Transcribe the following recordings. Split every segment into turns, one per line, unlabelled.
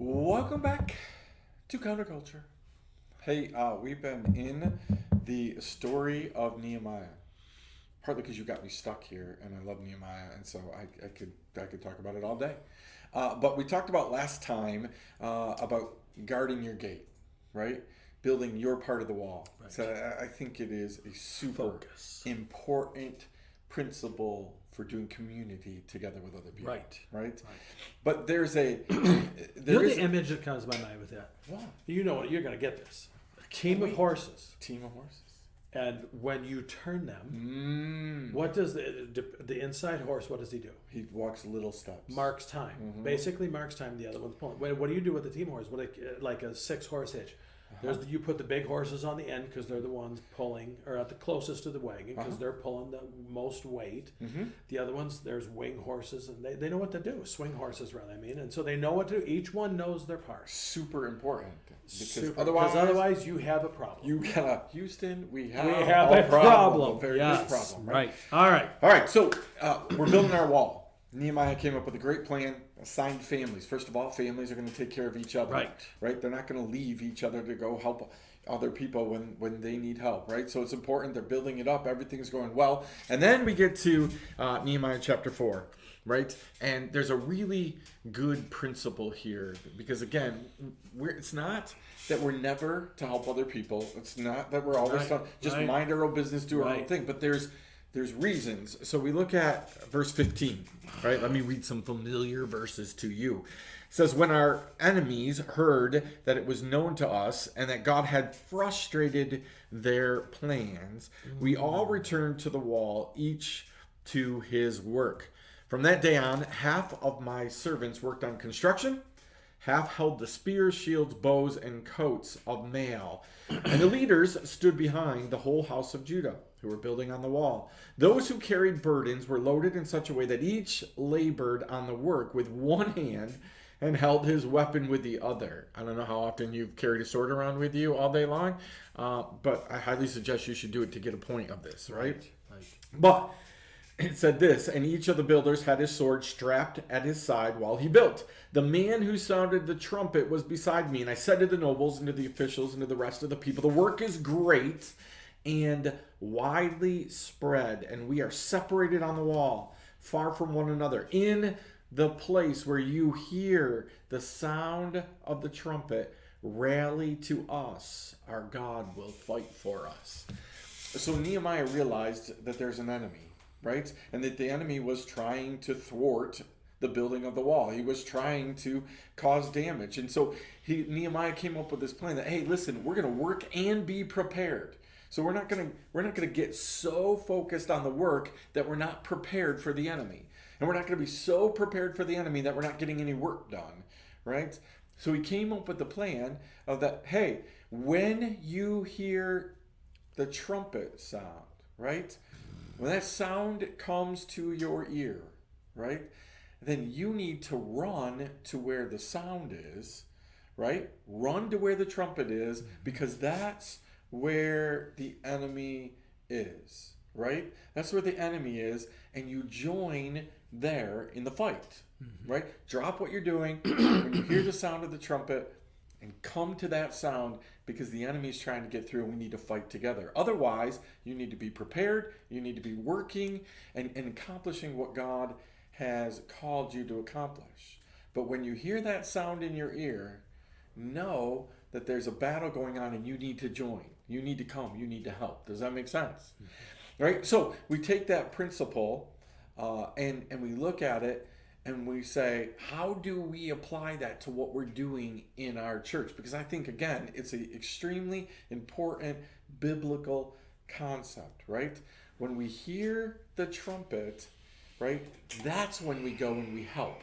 Welcome back to Counterculture. Hey, we've been in the story of Nehemiah. Partly because you got me stuck here, and I love Nehemiah, and so I could talk about it all day. But we talked about last time about guarding your gate, right? Building your part of the wall.
Right.
So I think it is a super
Focus.
important principle for doing community together with other people.
Right.
Right. But there's a
You know the image that comes to my mind with that?
what?
You know what? You're going to get this. A team of horses.
Team of horses.
And when you turn them, what does the inside horse, what does he do?
He walks little steps.
Marks time. Basically marks time, the other one's pulling. What do you do with the team horse? Like a 6-horse hitch. You put the big horses on the end because they're the ones pulling, or at the closest to the wagon because they're pulling the most weight. The other ones, there's wing horses, and they know what to do. Swing horses, rather, I mean. And so they know what to do. Each one knows their part.
Super important. Because
Otherwise you have a problem.
you got Houston, we have
a problem.
A very
Yes.
big problem.
Right. All right.
All right, so we're building our wall. Nehemiah came up with a great plan, assigned families. First of all, families are going to take care of each other. Right? They're not going to leave each other to go help other people when they need help, right? So it's important. They're building it up. Everything's going well. And then we get to Nehemiah chapter 4, right? And there's a really good principle here because, again, it's not that we're never to help other people. It's not that we're always just mind our own business, do our own thing. But there's reasons. So we look at verse 15, right? Let me read some familiar verses to you. It says, when our enemies heard that it was known to us and that God had frustrated their plans, we all returned to the wall, each to his work. From that day on, half of my servants worked on construction, half held the spears, shields, bows, and coats of mail. And the leaders stood behind the whole house of Judah, who were building on the wall. Those who carried burdens were loaded in such a way that each labored on the work with one hand and held his weapon with the other. I don't know how often you've carried a sword around with you all day long, but I highly suggest you should do it to get a point of this, right? But it said this, and each of the builders had his sword strapped at his side while he built. The man who sounded the trumpet was beside me, and I said to the nobles and to the officials and to the rest of the people, the work is great and widely spread, and we are separated on the wall, far from one another. In the place where you hear the sound of the trumpet, rally to us. Our God will fight for us. So Nehemiah realized that there's an enemy, right? And that the enemy was trying to thwart the building of the wall. He was trying to cause damage. And so Nehemiah came up with this plan that, hey, listen, we're going to work and be prepared. So we're not going to get so focused on the work that we're not prepared for the enemy. And we're not going to be so prepared for the enemy that we're not getting any work done, right? So he came up with the plan of that, hey, when you hear the trumpet sound, right? When that sound comes to your ear, right? Then you need to run to where the sound is, right? Run to where the trumpet is, because that's where the enemy is, right? That's where the enemy is, and you join there in the fight, right? Drop what you're doing when you hear the sound of the trumpet and come to that sound, because the enemy is trying to get through and we need to fight together. Otherwise, you need to be prepared, you need to be working and accomplishing what God has called you to accomplish. But when you hear that sound in your ear, know that there's a battle going on and you need to join. You need to come. You need to help. Does that make sense? Right? So we take that principle and we look at it and we say, how do we apply that to what we're doing in our church? Because I think, again, it's an extremely important biblical concept, right? When we hear the trumpet, right, that's when we go and we help.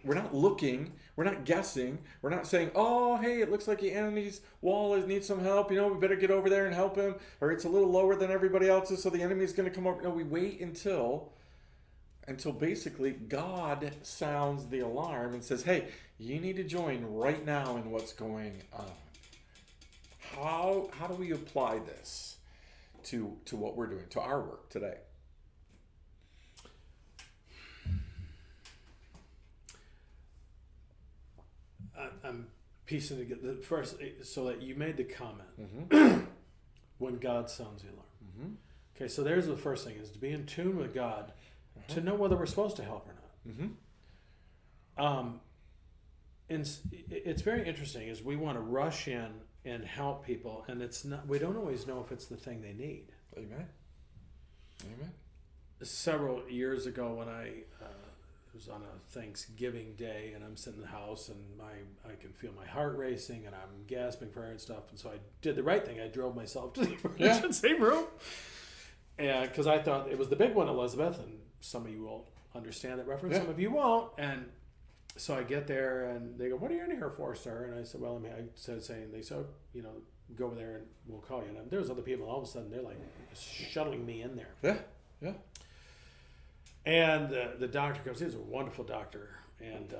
We're not looking, we're not guessing, we're not saying, oh, hey, it looks like the enemy's wall needs some help, we better get over there and help him, or it's a little lower than everybody else's, so the enemy's going to come over. No, we wait until basically God sounds the alarm and says, hey, you need to join right now in what's going on. How do we apply this to what we're doing, to our work today?
I'm piecing together the first, so that you made the comment when God sounds the alarm. Okay, so there's the first thing, is to be in tune with God, to know whether we're supposed to help or not. And it's very interesting, is we want to rush in and help people, and it's not. We don't always know if it's the thing they need.
Amen.
Several years ago, when I was on a Thanksgiving day, and I'm sitting in the house, and I can feel my heart racing, and I'm gasping for air and stuff, and so I did the right thing. I drove myself to the emergency room, and because I thought it was the big one, Elizabeth, and some of you will understand that reference, some of you won't, and so I get there, and they go, "What are you in here for, sir?" And I said, "Well, they said, go over there and we'll call you." And there's other people, and all of a sudden they're like shuttling me in there.
Yeah.
And the doctor comes in. He's a wonderful doctor, and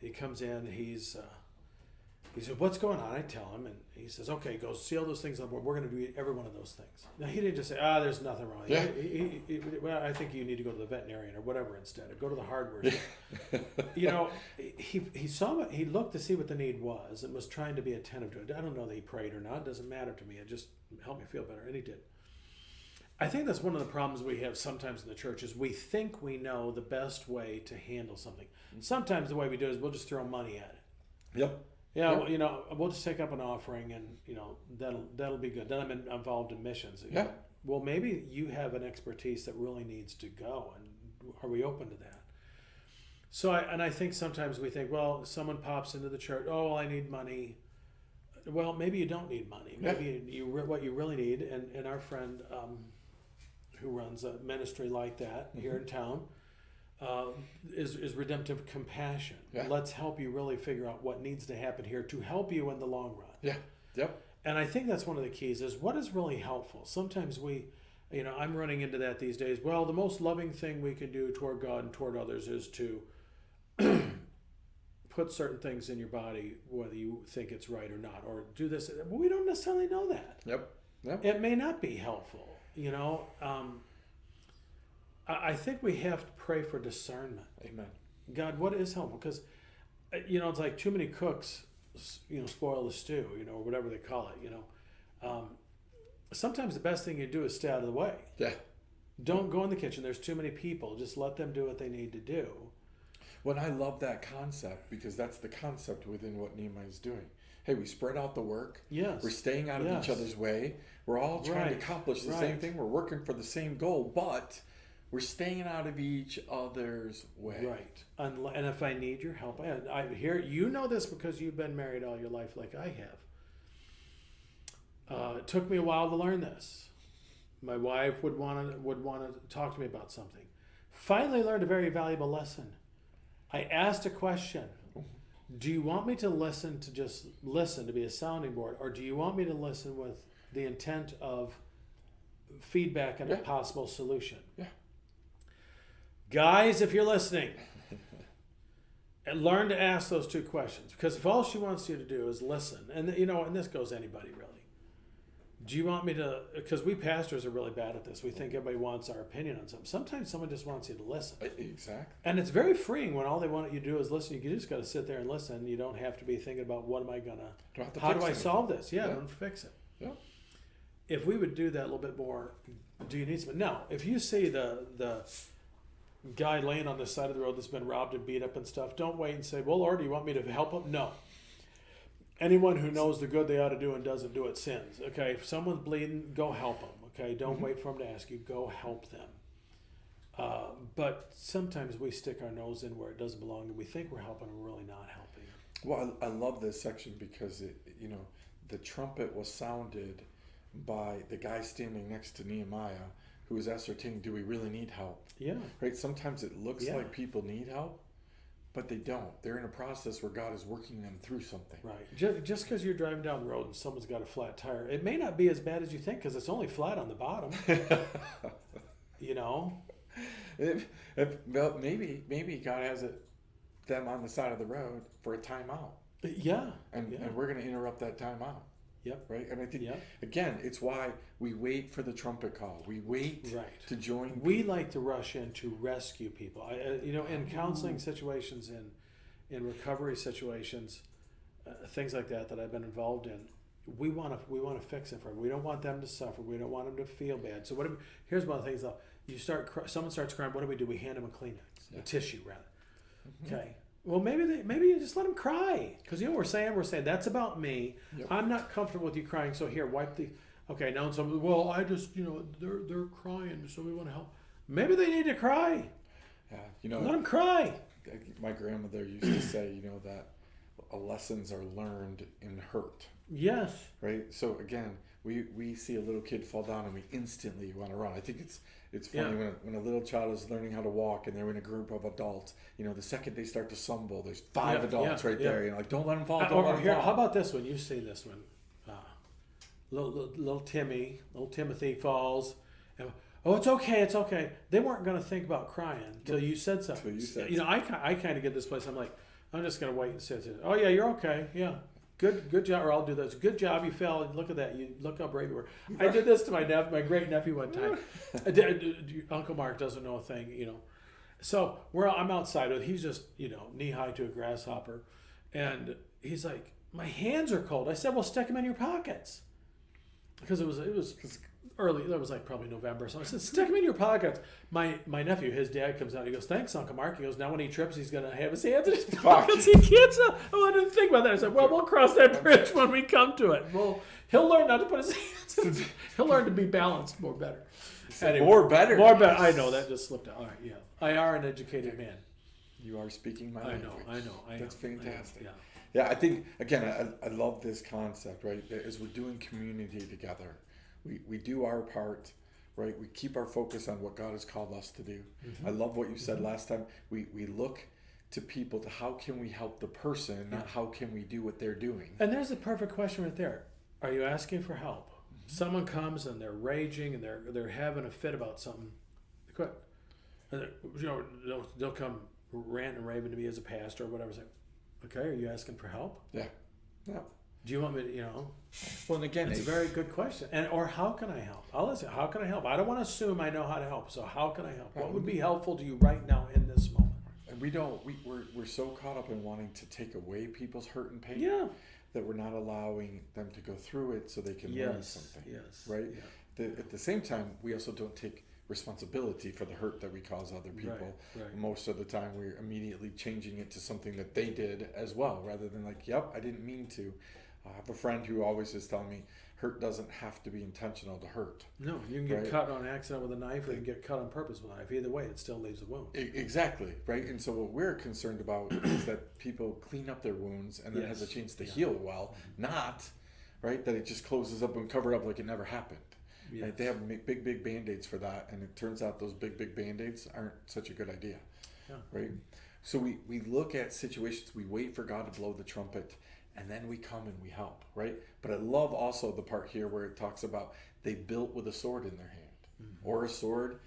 he comes in. He said, "What's going on?" I tell him, and he says, "Okay, go see all those things on board. We're going to do every one of those things." Now, he didn't just say, "There's nothing wrong."
Yeah.
Well, I think you need to go to the veterinarian or whatever instead, or go to the hardware store. He saw it. He looked to see what the need was and was trying to be attentive to it. I don't know that he prayed or not. It doesn't matter to me. It just helped me feel better, and he did. I think that's one of the problems we have sometimes in the church, is we think we know the best way to handle something. Sometimes the way we do it is we'll just throw money at it.
Yep.
Yeah, well, we'll just take up an offering, and that'll be good. Then I'm involved in missions.
Yeah.
Well, maybe you have an expertise that really needs to go, and are we open to that? So I think sometimes we think, well, someone pops into the church. Oh, well, I need money. Well, maybe you don't need money. Maybe what you really need, and our friend who runs a ministry like that here in town. Is redemptive compassion.
Yeah.
Let's help you really figure out what needs to happen here to help you in the long run.
Yeah. Yep.
And I think that's one of the keys, is what is really helpful. Sometimes I'm running into that these days. Well, the most loving thing we can do toward God and toward others is to put certain things in your body, whether you think it's right or not, or do this. Well, we don't necessarily know that.
Yep.
It may not be helpful, I think we have to pray for discernment.
Amen.
God, what is helpful? Because, it's like too many cooks, spoil the stew, or whatever they call it, Sometimes the best thing you do is stay out of the way.
Yeah.
Don't go in the kitchen. There's too many people. Just let them do what they need to do.
Well, I love that concept, because that's the concept within what Nehemiah is doing. Hey, we spread out the work.
Yes.
We're staying out of each other's way. We're all trying to accomplish the same thing. We're working for the same goal, but we're staying out of each other's way.
Right. And if I need your help, I hear you know this because you've been married all your life like I have. It took me a while to learn this. My wife would want to talk to me about something. Finally learned a very valuable lesson. I asked a question. Do you want me to listen to just listen to be a sounding board, or do you want me to listen with the intent of feedback and a possible solution? Yeah. Guys, if you're listening, and learn to ask those two questions, because if all she wants you to do is listen, and and this goes anybody really. Do you want me to? Because we pastors are really bad at this. We think everybody wants our opinion on something. Sometimes someone just wants you to listen.
Exactly.
And it's very freeing when all they want you to do is listen. You just got to sit there and listen. You don't have to be thinking about how do I solve this? Yeah, don't fix it.
Yeah.
If we would do that a little bit more, do you need something? No. If you see the guy laying on the side of the road that's been robbed and beat up and stuff, don't wait and say, well, Lord, do you want me to help him? No. Anyone who knows the good they ought to do and doesn't do it sins. Okay, if someone's bleeding, go help them. Okay, don't wait for them to ask you. Go help them. But sometimes we stick our nose in where it doesn't belong, and we think we're helping, and we're really not helping.
Well, I love this section because the trumpet was sounded by the guy standing next to Nehemiah, who was ascertaining, do we really need help?
Yeah.
Right. Sometimes it looks like people need help, but they don't. They're in a process where God is working them through something.
Right. Just because you're driving down the road and someone's got a flat tire, it may not be as bad as you think, because it's only flat on the bottom.
Well, maybe God has them on the side of the road for a timeout.
Yeah.
And we're going to interrupt that timeout.
Yep.
Right. And I think again, it's why we wait for the trumpet call. We wait to join.
We like to rush in to rescue people. In counseling situations, in recovery situations, things like that I've been involved in. We want to fix it for them. We don't want them to suffer. We don't want them to feel bad. So here's one of the things though. Someone starts crying. What do? We hand them a Kleenex, a tissue rather. Mm-hmm. Okay. Well, maybe you just let them cry, because you know we're saying that's about me. Yep. I'm not comfortable with you crying. So here, wipe the. Okay, now some. Well, I just they're crying, so we want to help. Maybe they need to cry.
Yeah,
let them cry.
My grandmother used to say, that lessons are learned in hurt.
Yes.
Right. So again, we see a little kid fall down and we instantly want to run. I think it's funny when a little child is learning how to walk and they're in a group of adults. The second they start to stumble, there's 5 adults there. Like, don't let them fall. Don't let them fall.
How about this one? You see this one. Little Timothy falls. And, oh, it's okay. They weren't going to think about crying until you said something. I kind of get this place. I'm like, I'm just going to wait and sit there. Oh yeah, you're okay. Yeah. Good job, or I'll do this. Good job, you fell. Look at that. You look how brave you were. I did this to my great nephew one time. Uncle Mark doesn't know a thing, So I'm outside. He's just knee high to a grasshopper, and he's like, my hands are cold. I said, well, stick them in your pockets, because it was early. That was like probably November. So I said, stick them in your pockets. My nephew, his dad, comes out. He goes, thanks, Uncle Mark. He goes, now when he trips, he's going to have his hands in his pockets. He can't. I didn't think about that. I said, well, we'll cross that bridge when we come to it. Well, he'll learn not to put his hands in. He'll learn to be balanced better. Anyway,
more better.
I know, that just slipped out. All right, yeah. I are an educated man.
You are speaking my language.
I know.
That's fantastic.
Yeah,
I think, again, I love this concept, right? As we're doing community together, we do our part, right? We keep our focus on what God has called us to do. Mm-hmm. I love what you said last time. We look to people to how can we help the person, not how can we do what they're doing.
And there's a perfect question right there. Are you asking for help? Mm-hmm. Someone comes and they're raging and they're having a fit about something. And they'll come ranting and raving to me as a pastor or whatever. Say, okay, are you asking for help?
Yeah.
Do you want me to,
Well, and again,
it's a very good question. Or how can I help? I'll listen. How can I help? I don't want to assume I know how to help. So how can I help? What would be helpful to you right now in this moment?
And we're so caught up in wanting to take away people's hurt and pain that we're not allowing them to go through it so they can learn something.
Yes.
Right? Yeah. At the same time, we also don't take responsibility for the hurt that we cause other people. Right. Most of the time, we're immediately changing it to something that they did as well, rather than like, yep, I didn't mean to. I have a friend who always is telling me, hurt doesn't have to be intentional to hurt.
No, you can get cut on accident with a knife, or you can get cut on purpose with a knife. Either way, it still leaves a wound.
Exactly, right? And so what we're concerned about is that people clean up their wounds and then has a chance to heal well, not, right, that it just closes up and covered up like it never happened. Yes. Right? They have big Band-Aids for that, and it turns out those big Band-Aids aren't such a good idea, right? So we look at situations, we wait for God to blow the trumpet, and then we come and we help, right? But I love also the part here where it talks about they built with a sword in their hand, or a sword,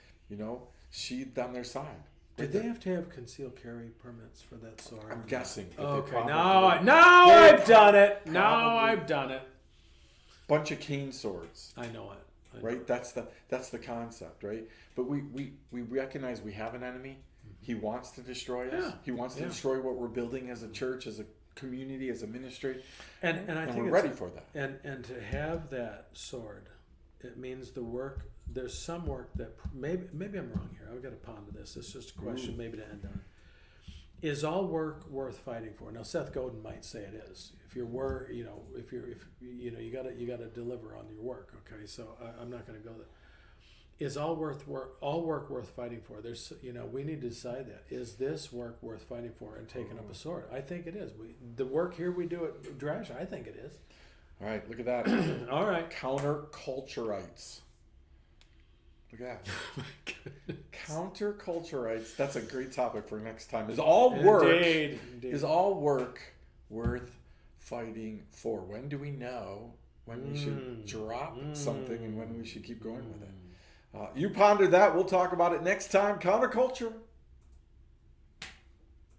sheathed on their side.
Did they have to have concealed carry permits for that sword?
I'm guessing.
Okay, now I've done it. Now I've done it.
Bunch of cane swords.
I know it.
Right? That's the concept, right? But we recognize we have an enemy. He wants to destroy us. He wants to destroy what we're building as a church, as a community, as a ministry. And I think we're ready for that.
And to have that sword, it means the work. There's some work that maybe I'm wrong here. I've got to ponder this. It's just a question maybe to end on. Is all work worth fighting for? Now Seth Godin might say it is. If you got to deliver on your work. Okay, so I'm not going to go there. Is all work worth fighting for? There's we need to decide that. Is this work worth fighting for and taking up a sword? I think it is. The work here we do at Drash, I think it is.
All right, look at that.
All right,
counterculturites. Look at that. Counterculturites. That's a great topic for next time. Is all work worth fighting for? When do we know when we should drop something and when we should keep going with it? You ponder that. We'll talk about it next time. Counterculture.